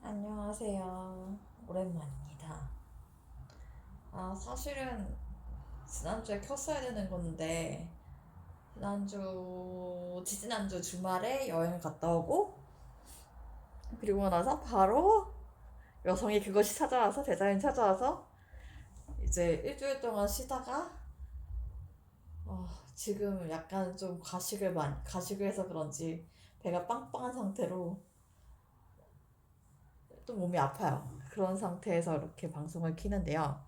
안녕하세요. 오랜만입니다. 사실은 지난주에 켰어야 되는 건데, 지지난주 주말에 여행을 갔다 오고, 그리고 나서 바로 여성이 그것이 찾아와서, 대자연이 찾아와서, 이제 일주일 동안 쉬다가, 지금 약간 좀 가식을 해서 그런지 배가 빵빵한 상태로 또 몸이 아파요. 그런 상태에서 이렇게 방송을 키는데요.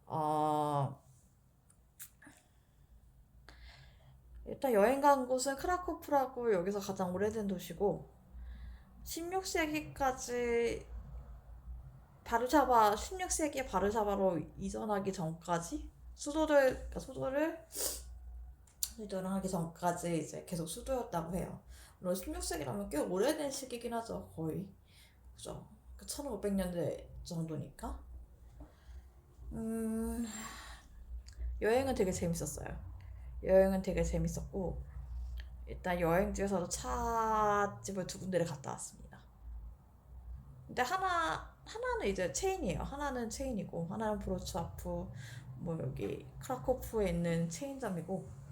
어, 일단 여행 간 곳은 크라쿠프라고 여기서 가장 오래된 도시고 16세기까지 16세기에 바르샤바로 이전하기 전까지 수도를 이전하기 전까지 이제 계속 수도였다고 해요. 물론 16세기라면 꽤 오래된 시기긴 하죠. 거의. 그죠? 1500년대 정도니까. 음, 여행은 되게 재밌었어요. 여행은 되게 재밌었고 일단 여행지에서도 찻집을 두 군데를 갔다 왔습니다. 근데 하나는 이제 체인이에요. 하나는 체인이고 하나는 브로츠와프 뭐 여기 크라코프에 있는 체인점이고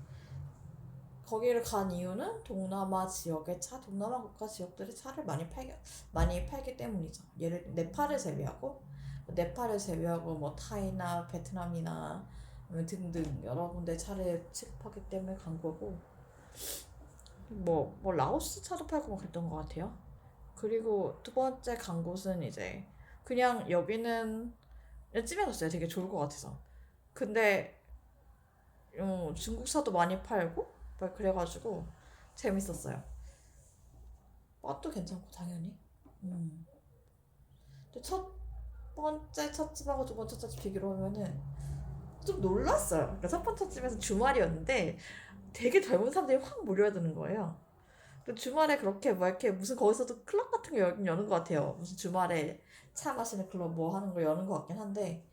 거기를 간 이유는 동남아 국가 지역들이 차를 많이 팔기 때문이죠. 네팔을 제외하고 뭐 타이나 베트남이나 등등 여러 군데 차를 취급하기 때문에 간 거고 뭐 라오스 차도 팔고 뭐 그랬던 것 같아요. 그리고 두 번째 간 곳은 이제 그냥 여기는 찜해놨어요. 되게 좋을 것 같아서. 근데 중국사도 많이 팔고 막 그래가지고 재밌었어요. 맛도 괜찮고 당연히. 음. 근데 첫 집하고 두 번째 집 비교를 하면은 좀 놀랐어요. 그러니까 첫 번째 집에서 주말이었는데 되게 젊은 사람들이 확 몰려드는 거예요. 주말에 그렇게 뭐 이렇게 무슨 거기서도 클럽 같은 거 여는 것 같아요. 무슨 주말에 차 마시는 클럽 뭐 하는 거 여는 것 같긴 한데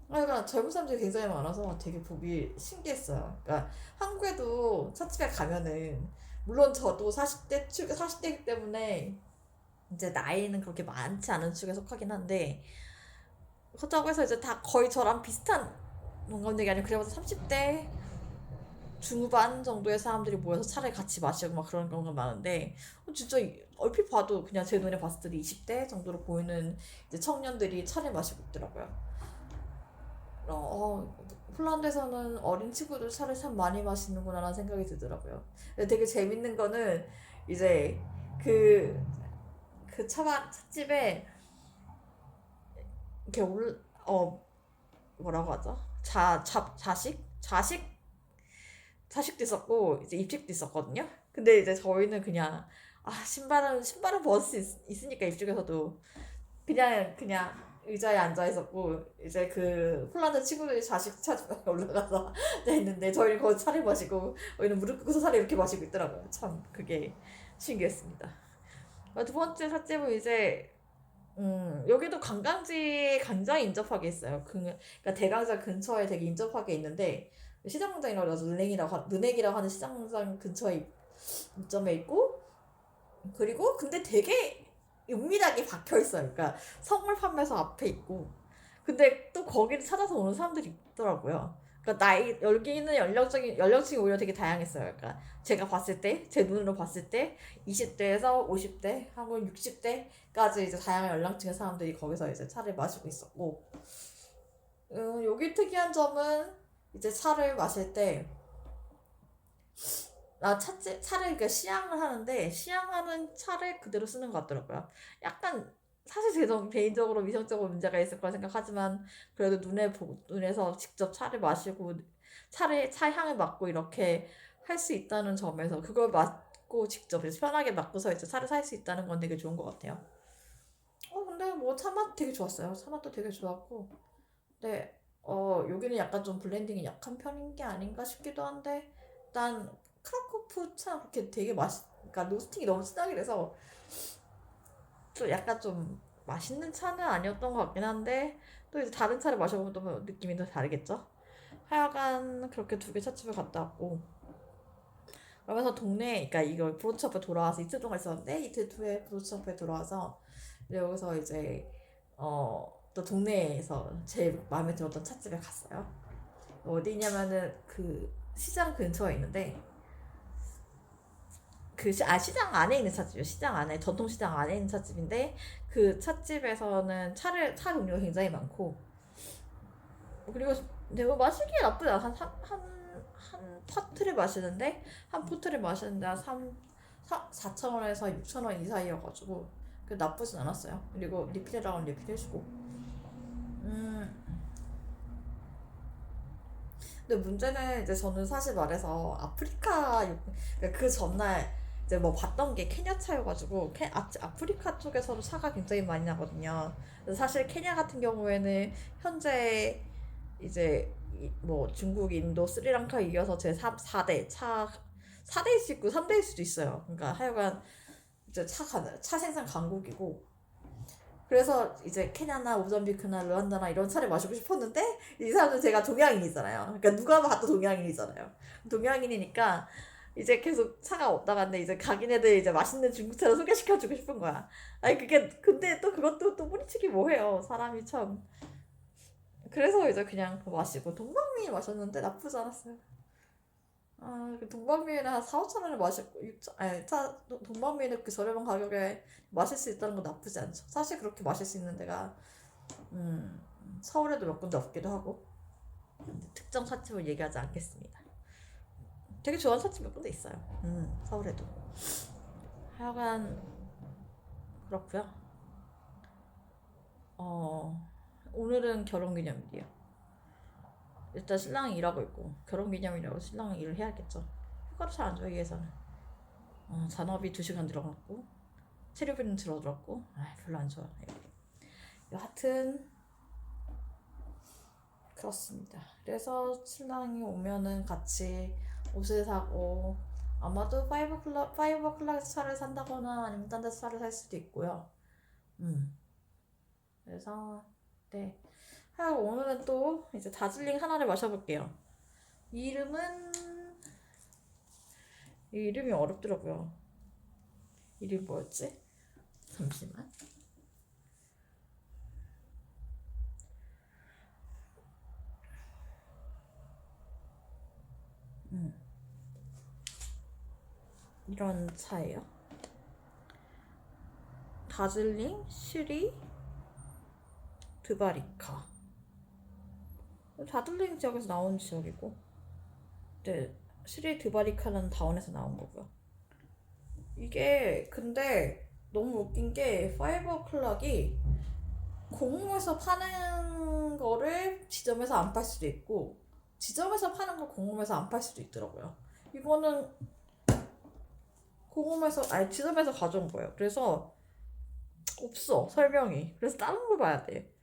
그러니까 젊은 사람들이 굉장히 많아서 되게 보기 신기했어요. 그러니까 한국에도 찻집에 가면은 물론 저도 40대이기 때문에 이제 나이는 그렇게 많지 않은 축에 속하긴 한데 그렇다고 해서 이제 다 거의 저랑 비슷한 건강들이 아니고 그래봐서 30대 중후반 정도의 사람들이 모여서 차를 같이 마시고 막 그런 경우가 많은데 진짜 얼핏 봐도 그냥 제 눈에 봤을 때 20대 정도로 보이는 이제 청년들이 차를 마시고 있더라고요. 폴란드에서는 어린 친구들 차를 참 많이 마시는구나라는 생각이 들더라고요. 근데 되게 재밌는 거는 이제 그, 찻집에 이렇게 뭐라고 하죠? 자식도 있었고, 이제 입식도 있었거든요? 근데 이제 저희는 그냥, 신발은 벗을 수 있으니까 입쪽에서도 그냥 의자에 앉아 있었고 이제 그 폴란드 친구들이 자식 찾으러 올라가서 있는데 저희는 거기 차를 마시고 저희는 무릎 꿇고서 차를 이렇게 마시고 있더라고요. 참 그게 신기했습니다. 두 번째 찻집은 이제 여기도 관광지 굉장히 인접하게 있어요. 그러니까 대강장 근처에 되게 인접하게 있는데 시장장이라고 해서 르넥이라고 하는 시장장 근처에 입점에 있고 그리고 근데 되게 은밀하게 박혀 있어요. 그러니까 선물 판매소 앞에 있고. 근데 또 거기를 찾아서 오는 사람들이 있더라고요. 그러니까 여기는 연령층이 오히려 되게 다양했어요. 그러니까 제 눈으로 봤을 때 20대에서 50대, 한국 60대까지 이제 다양한 연령층의 사람들이 거기서 이제 차를 마시고 있었고, 여기 특이한 점은 이제 차를 마실 때 차를 그 시향을 하는데 시향하는 차를 그대로 쓰는 것 같더라고요. 약간 사실 제 개인적으로 위생적으로 문제가 있을 거라 생각하지만 그래도 눈에서 직접 차를 마시고 차 향을 맡고 이렇게 할 수 있다는 점에서 그걸 맡고 직접 편하게 맡고서 이제 차를 살 수 있다는 건 되게 좋은 것 같아요. 근데 뭐 차맛 되게 좋았어요. 차맛도 되게 좋았고 근데 여기는 약간 좀 블렌딩이 약한 편인 게 아닌가 싶기도 한데 일단 크라쿠프 차 그렇게 그러니까 로스팅이 너무 진하게 돼서 좀 약간 좀 맛있는 차는 아니었던 것 같긴 한데 또 이제 다른 차를 마셔보면 또 느낌이 더 다르겠죠. 하여간 그렇게 두 개 차집을 갔다 왔고 그러면서 그러니까 이걸 브로츠업에 돌아와서 이틀 동안 있었는데 이틀 후에 브로츠업에 돌아와서 근데 여기서 이제 또 동네에서 제일 마음에 들었던 찻집에 갔어요. 어디냐면은 그 시장 근처에 있는데 시장 안에 있는 찻집이요. 시장 안에 전통시장 안에 있는 찻집인데 그 찻집에서는 차 종류가 굉장히 많고 그리고 내가 마시기에 나쁘지 않아. 한 파트를 마시는데 한 포트를 마시는데 한 4,000원에서 6,000원 이 사이여가지고 그 나쁘진 않았어요. 그리고 리필이라고 하면 리필해주고. 음 근데 문제는 이제 저는 사실 말해서 그러니까 그 전날 이제 뭐 봤던 게 케냐 차여가지고 아프리카 쪽에서도 차가 굉장히 많이 나거든요. 그래서 사실 케냐 같은 경우에는 현재 이제 뭐 중국, 인도, 스리랑카 이어서 제 4대 4대일 수 있고 3대일 수도 있어요. 그러니까 하여간 이제 차 생산 강국이고 그래서 이제 케냐나 모잠비크나 르완다나 이런 차를 마시고 싶었는데 이 사람들 제가 동양인이잖아요. 그러니까 누가 봐도 동양인이잖아요. 동양인이니까 이제 계속 차가 없다갔는데 이제 가긴 애들 이제 맛있는 중국차를 소개시켜주고 싶은 거야. 아니 그게 근데 또 그것도 또 뿌리치기 뭐해요. 사람이 참. 그래서 이제 그냥 그거 마시고 동방미 마셨는데 나쁘지 않았어요. 그 동방미에는 한 4, 5천 원에 마셨고, 동방미에는 그 저렴한 가격에 마실 수 있다는 건 나쁘지 않죠. 사실 그렇게 마실 수 있는 데가, 서울에도 몇 군데 없기도 하고, 근데 특정 찻집을 얘기하지 않겠습니다. 되게 좋아하는 찻집 몇 군데 있어요. 서울에도. 하여간, 그렇고요 오늘은 결혼기념일이에요. 일단 신랑이 일하고 있고, 결혼기념일이라고 신랑은 일을 해야겠죠. 휴가를 잘 안 줘요, 위해서는. 잔업이 2시간 들어갔고, 체류비는 줄어들었고 별로 안 좋아. 여하튼 그렇습니다. 그래서 신랑이 오면은 같이 옷을 사고 아마도 파이버 클락에서 차를 산다거나 아니면 딴 데서 차를 살 수도 있고요. 그래서 네. 하여간 오늘은 또 이제 다즐링 하나를 마셔볼게요. 이 이름이 어렵더라고요. 이름이 뭐였지? 잠시만. 이런 차예요. 다즐링 슈리 드바리카. 다즐링 지역에서 나온 지역이고, 네, 슈리 드바리카는 다원에서 나온 거고요. 이게 근데 너무 웃긴 게 파이버 클락이 공홈에서 파는 거를 지점에서 안 팔 수도 있고 지점에서 파는 걸 공홈에서 안 팔 수도 있더라고요. 이거는 지점에서 가져온 거예요. 그래서 없어 설명이. 그래서 다른 걸 봐야 돼.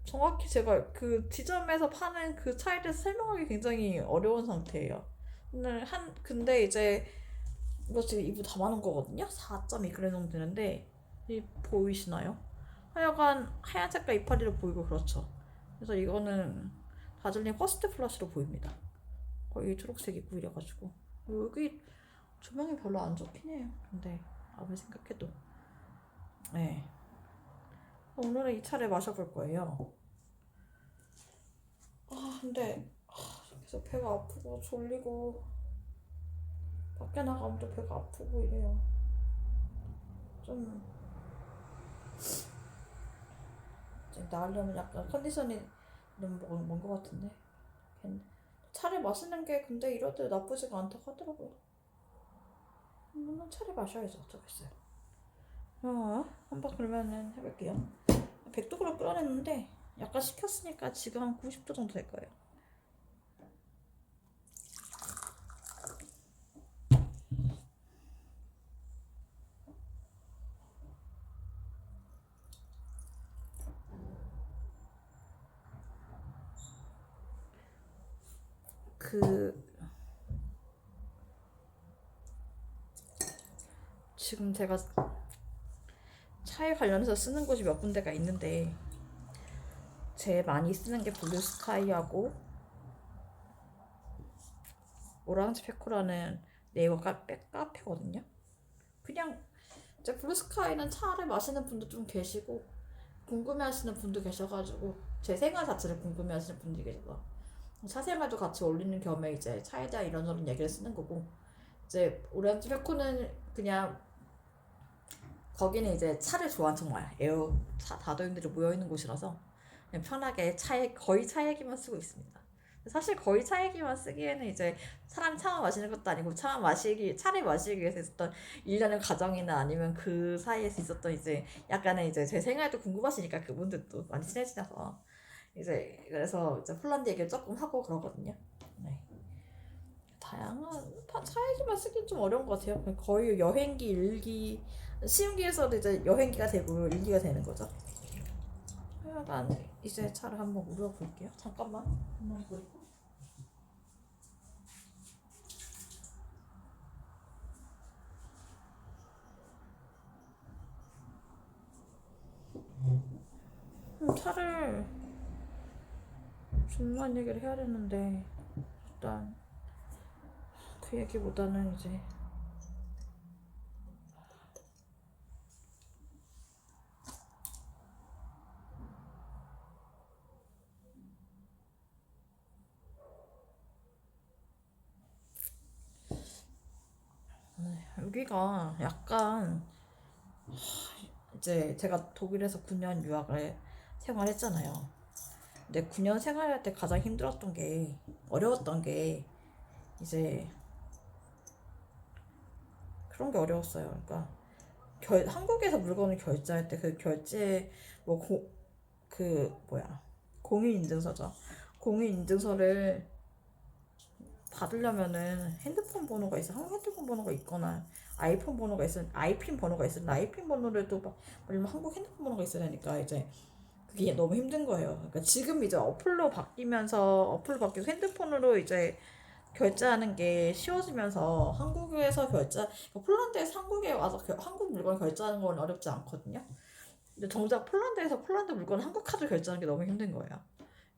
정확히 제가 그 지점에서 파는 그 차에 대해서 설명하기 굉장히 어려운 상태예요. 근데 이제 이거 지금 이부 담아놓은 거거든요. 4.2g 정도 되는데 이 보이시나요? 하여간 하얀 색깔 이파리로 보이고 그렇죠. 그래서 이거는 다즐링 퍼스트 플러시로 보입니다. 거의 초록색이고 이래가지고 여기 조명이 별로 안 좋긴 해요. 근데 아무리 생각해도 네. 오늘은 이 차를 마셔볼 거예요. 근데 계속 배가 아프고 졸리고 밖에 나가면 또 배가 아프고 이래요. 좀 나으려면 약간 컨디션이 너무 먼것 같은데. 차를 마시는 게 근데 이럴 때 나쁘지가 않다고 하더라고요. 물론 차를 마셔야지 어쩌겠어요. 한번 그러면은 해볼게요. 100도로 끓여냈는데 약간 식혔으니까 지금 한 90도 정도 될 거예요. 지금 제가 차에 관련해서 쓰는 곳이 몇 군데가 있는데 제일 많이 쓰는 게 블루스카이하고 오랑지 페코라는 네이버 카페거든요. 그냥 이제 블루스카이는 차를 마시는 분도 좀 계시고 궁금해하시는 분도 계셔가지고 제 생활 자체를 궁금해하시는 분들이 계셔서 차 생활도 같이 올리는 겸에 이제 차에 대한 이런저런 얘기를 쓰는 거고 이제 오렌지 페코는 그냥 거기는 이제 차를 좋아하는 정말 에어 차 다도인들이 모여 있는 곳이라서 그냥 편하게 차에 거의 차 얘기만 쓰고 있습니다. 사실 거의 차 얘기만 쓰기에는 이제 사람이 차만 마시는 것도 아니고 차를 마시기 위해서 있었던 일련의 과정이나 아니면 그 사이에서 있었던 이제 약간의 이제 제 생활도 궁금하시니까 그분들도 많이 친해지셔서 이제 그래서 이제 폴란드 얘기를 조금 하고 그러거든요. 네. 다양한 차 얘기만 쓰긴 좀 어려운 것 같아요. 거의 여행기, 일기, 시음기에서도 이제 여행기가 되고 일기가 되는 거죠. 하여간 이제 차를 한번 물어볼게요. 잠깐만. 한번 보고. 차를 중요한 얘기를 해야 되는데 일단 그 얘기보다는 이제 여기가 약간 이제 제가 독일에서 9년 유학을 생활했잖아요. 근데 9년 생활할 때 가장 힘들었던 게 어려웠던 게 이제 그런 게 어려웠어요. 그러니까 한국에서 물건을 결제할 때 그 결제 그 뭐야 공인인증서죠. 공인인증서를 받으려면은 핸드폰 번호가 있어. 한국 핸드폰 번호가 있거나 아이폰 번호가 있어. 아이핀 번호가 있어. 아이핀 번호를 또 아니면 한국 핸드폰 번호가 있어야 되니까 이제 그게 너무 힘든 거예요. 그러니까 지금 이제 어플로 바뀌면서 핸드폰으로 이제 결제하는 게 쉬워지면서 한국에서 그러니까 폴란드에서 한국에 와서 한국 물건 결제하는 건 어렵지 않거든요. 근데 정작 폴란드에서 폴란드 물건 한국 카드 결제하는 게 너무 힘든 거예요.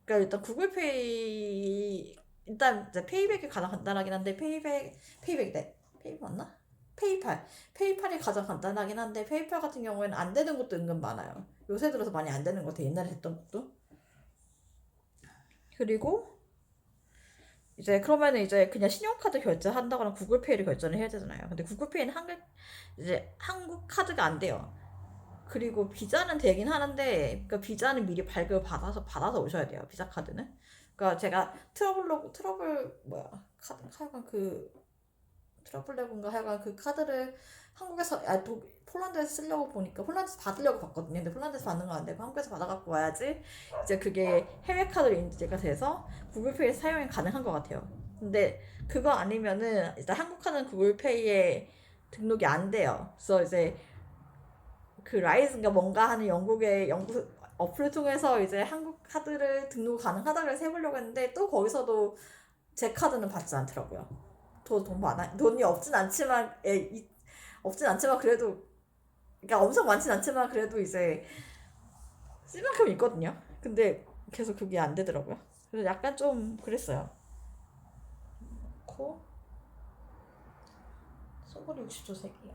그러니까 일단 구글페이 일단 이제 페이백이 가장 간단하긴 한데 페이백이래. 페이백 맞나? 페이팔이 가장 간단하긴 한데 페이팔 같은 경우에는 안 되는 것도 은근 많아요. 요새 들어서 많이 안 되는 것 같아. 옛날에 했던 것도. 그리고 이제 그러면은 이제 그냥 신용카드 결제한다거나 구글페이를 결제를 해야 되잖아요. 근데 구글페이는 한국 카드가 안 돼요. 그리고 비자는 되긴 하는데 그 비자는 미리 발급을 받아서 오셔야 돼요. 비자 카드는. 그러니까 제가 트러블 뭐야 하여간 그 트러블레군가 하여간 그 카드를 한국에서 폴란드에서 쓰려고 보니까 폴란드에서 받으려고 봤거든요. 근데 폴란드에서 받는 건 안 되고 한국에서 받아갖고 와야지 이제 그게 해외 카드로 인지가 돼서 구글페이 사용이 가능한 것 같아요. 근데 그거 아니면은 일단 한국 카드는 구글페이에 등록이 안 돼요. 그래서 이제 그 라이즈인가 뭔가 하는 영국 어플을 통해서 이제 한국 카드를 등록 가능하다고 해서 해보려고 했는데 또 거기서도 제 카드는 받지 않더라고요. 돈 많아 돈이 없진 않지만 그래도 그러니까 엄청 많진 않지만 그래도 이제 쓸 만큼 있거든요. 근데 계속 그게 안 되더라고요. 그래서 약간 좀 그랬어요. 코 소보리 60초 색이야.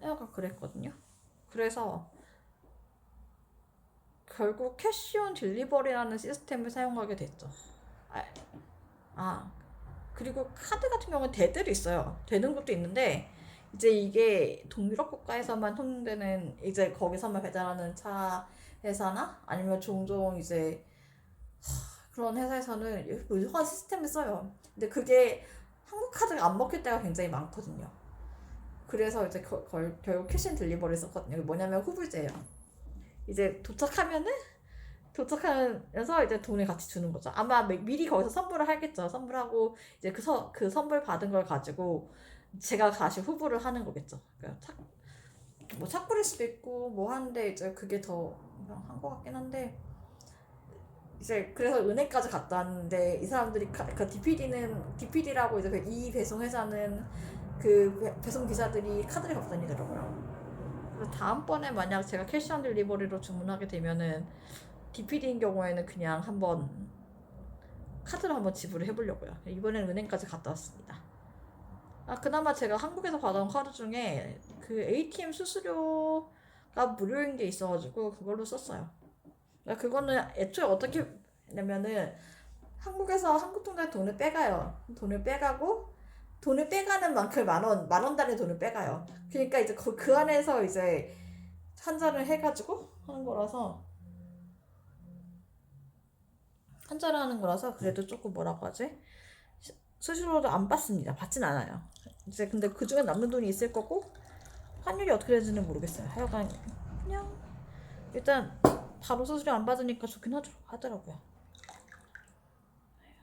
애가 그랬거든요. 그래서 결국 캐시온 딜리버리라는 시스템을 사용하게 됐죠. 아, 아, 그리고 카드 같은 경우는 대들이 있어요. 되는 것도 있는데 이제 이게 동유럽 국가에서만 통용되는 이제 거기서만 배달하는 차 회사나 아니면 종종 이제 그런 회사에서는 유효한 시스템을 써요. 근데 그게 한국 카드가 안 먹힐 때가 굉장히 많거든요. 그래서 이제 결국 캐시 앤 딜리버리를 썼거든요. 뭐냐면 후불제예요. 이제 도착하면서 이제 돈을 같이 주는 거죠. 아마 미리 거기서 선불을 하겠죠. 선불하고 이제 그 선불 받은 걸 가지고 제가 다시 후불을 하는 거겠죠. 그러니까 뭐 착불일 수도 있고 뭐 하는데 이제 그게 더 한 것 같긴 한데 이제 그래서 은행까지 갔다 왔는데 이 사람들이 그 DPD라고 이제 이 배송 회사는 그 배송 기사들이 카드를 갖고 다니더라고요. 그래서 다음번에 만약 제가 캐시온 딜리버리로 주문하게 되면은 DPD인 경우에는 그냥 한번 카드로 한번 지불을 해보려고요. 이번에는 은행까지 갔다 왔습니다. 그나마 제가 한국에서 받아온 카드 중에 그 ATM 수수료가 무료인 게 있어가지고 그걸로 썼어요. 그거는 애초에 어떻게 하냐면은 한국에서 한국통장에 돈을 빼가요. 돈을 빼가고 돈을 빼가는 만큼 만 원 단위 돈을 빼가요. 그러니까 이제 그 안에서 이제 환전을 해가지고 하는 거라서 그래도 조금 뭐라고 하지? 수수료도 안 받습니다. 받진 않아요. 이제 근데 그 중에 남는 돈이 있을 거고 환율이 어떻게 되는지는 모르겠어요. 하여간 그냥 일단 바로 수수료 안 받으니까 좋긴 하더라고요.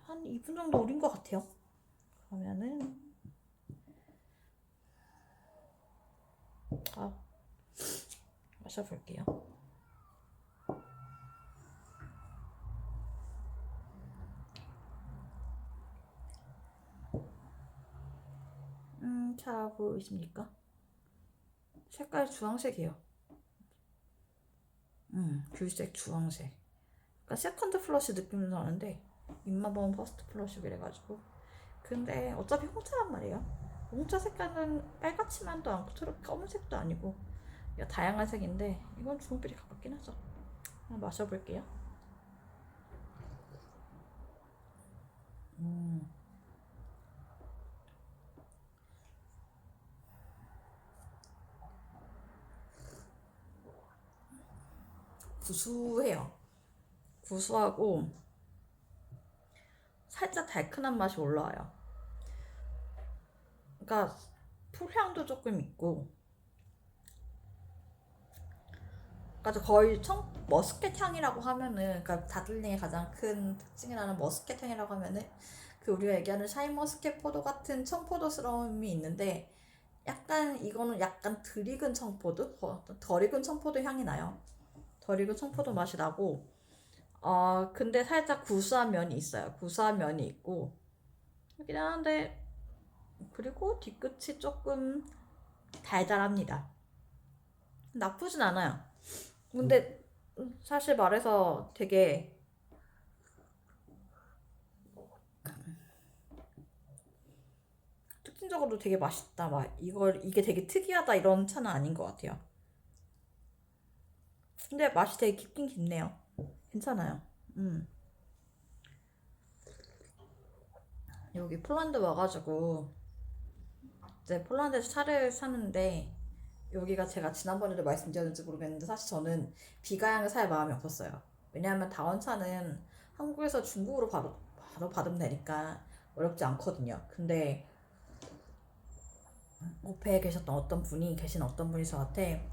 한 2분 정도 오린 것 같아요. 그러면은 마셔볼게요. 잘 보이십니까? 색깔 주황색이에요. 귤색 주황색. 약간 세컨드 플러시 느낌도 나는데 입만 보면 퍼스트 플러시 그래가지고. 근데 어차피 홍차란 말이에요. 홍차 색깔은 빨갛지만도 않고 검은색도 아니고 다양한 색인데 이건 주홍빛이 가깝긴 하죠. 한번 마셔볼게요. 구수해요. 구수하고 살짝 달큰한 맛이 올라와요. 그러니까 풀향도 조금 있고, 그러니까 거의 머스켓 향이라고 하면은, 그러니까 다들링의 가장 큰 특징이라는 머스켓 향이라고 하면은 그 우리가 얘기하는 샤인 머스켓 포도 같은 청포도스러움이 있는데, 약간 이거는 약간 덜 익은 청포도, 덜 익은 청포도 향이 나요. 덜 익은 청포도 맛이 나고, 근데 살짝 구수한 면이 있어요. 구수한 면이 있고, 그긴 한데, 그리고 뒤끝이 조금 달달합니다. 나쁘진 않아요. 근데 사실 말해서 되게 특징적으로 되게 맛있다. 이게 되게 특이하다 이런 차는 아닌 것 같아요. 근데 맛이 되게 깊긴 깊네요. 괜찮아요. 여기 폴란드 와가지고 이제 폴란드에서 차를 사는데 여기가 제가 지난번에도 말씀드렸는지 모르겠는데 사실 저는 비가향을 살 마음이 없었어요. 왜냐하면 다원차는 한국에서 중국으로 바로 받으면 되니까 어렵지 않거든요. 근데 오페에 계신 어떤 분이 저한테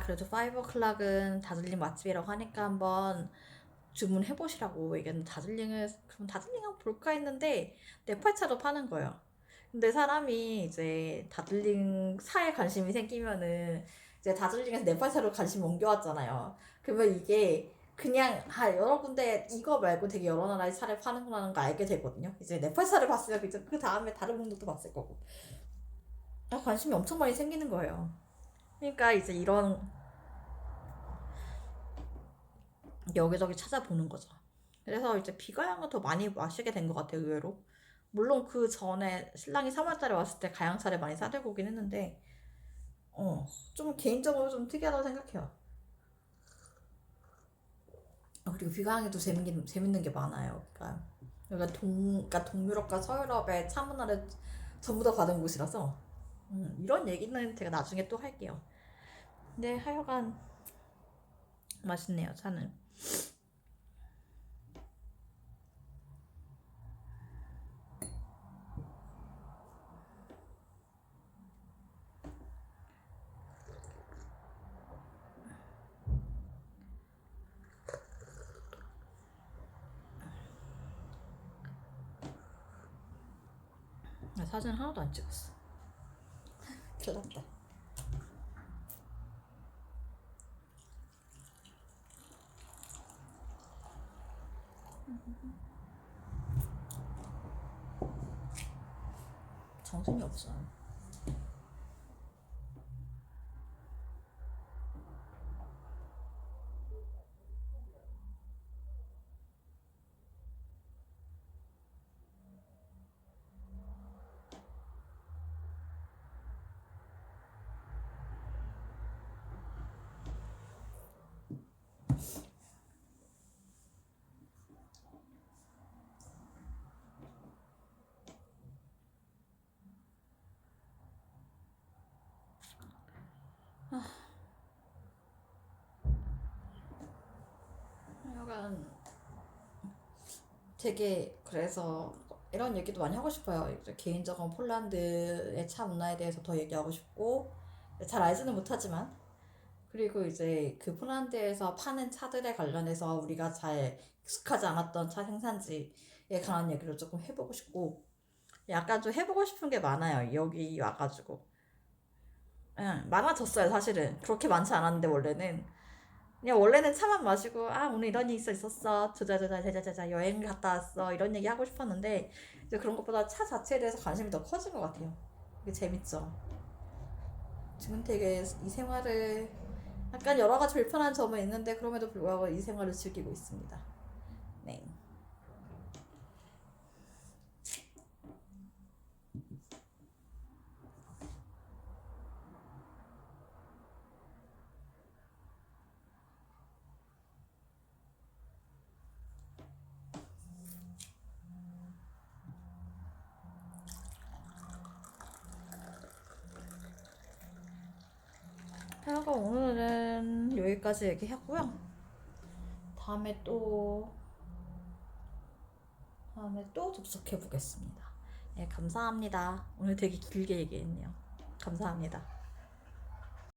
그래도 파이버 클락은 다즐링 맛집이라고 하니까 한번 주문해보시라고 얘기했는데 그럼 다즐링 한번 볼까 했는데 네팔차도 파는 거예요. 근데 사람이 이제 다즐링 사에 관심이 생기면은 이제 다즐링에서 네팔차로 관심 옮겨왔잖아요. 그러면 이게 그냥 여러 군데 이거 말고 되게 여러 나라의 차를 파는구나 거 알게 되거든요. 이제 네팔차를 봤으면 이제 그 다음에 다른 분들도 봤을 거고 관심이 엄청 많이 생기는 거예요. 그러니까 이제 이런 여기저기 찾아보는 거죠. 그래서 이제 비가향은 더 많이 마시게 된 것 같아요, 의외로. 물론 그 전에 신랑이 3월달에 왔을 때 가양차를 많이 사들고 오긴 했는데, 좀 개인적으로 좀 특이하다고 생각해요. 그리고 비가향에도 재밌는 게 많아요. 그러니까 동유럽과 서유럽의 차 문화를 전부 다 받은 곳이라서, 이런 얘기는 제가 나중에 또 할게요. 근데 하여간 맛있네요, 차는. 사진 하나도 안 찍었어. 큰일 났다. 정신이 없어. 되게 그래서 이런 얘기도 많이 하고 싶어요. 이제 개인적으로 폴란드의 차 문화에 대해서 더 얘기하고 싶고 잘 알지는 못하지만 그리고 이제 그 폴란드에서 파는 차들에 관련해서 우리가 잘 익숙하지 않았던 차 생산지에 관한 얘기를 조금 해보고 싶고 약간 좀 해보고 싶은 게 많아요. 여기 와가지고. 응, 많아졌어요, 사실은. 그렇게 많지 않았는데, 원래는. 그냥 원래는 차만 마시고, 아, 오늘 이런 일 있었어. 자자자자자자자, 여행 갔다 왔어. 이런 얘기 하고 싶었는데, 이제 그런 것보다 차 자체에 대해서 관심이 더 커진 것 같아요. 이게 재밌죠. 지금 되게 이 생활을, 약간 여러 가지 불편한 점은 있는데, 그럼에도 불구하고 이 생활을 즐기고 있습니다. 네. 하여간 오늘은 여기까지 얘기하고요. 다음에 또 다음에 또 접속해 보겠습니다. 네, 감사합니다. 오늘 되게 길게 얘기했네요. 감사합니다.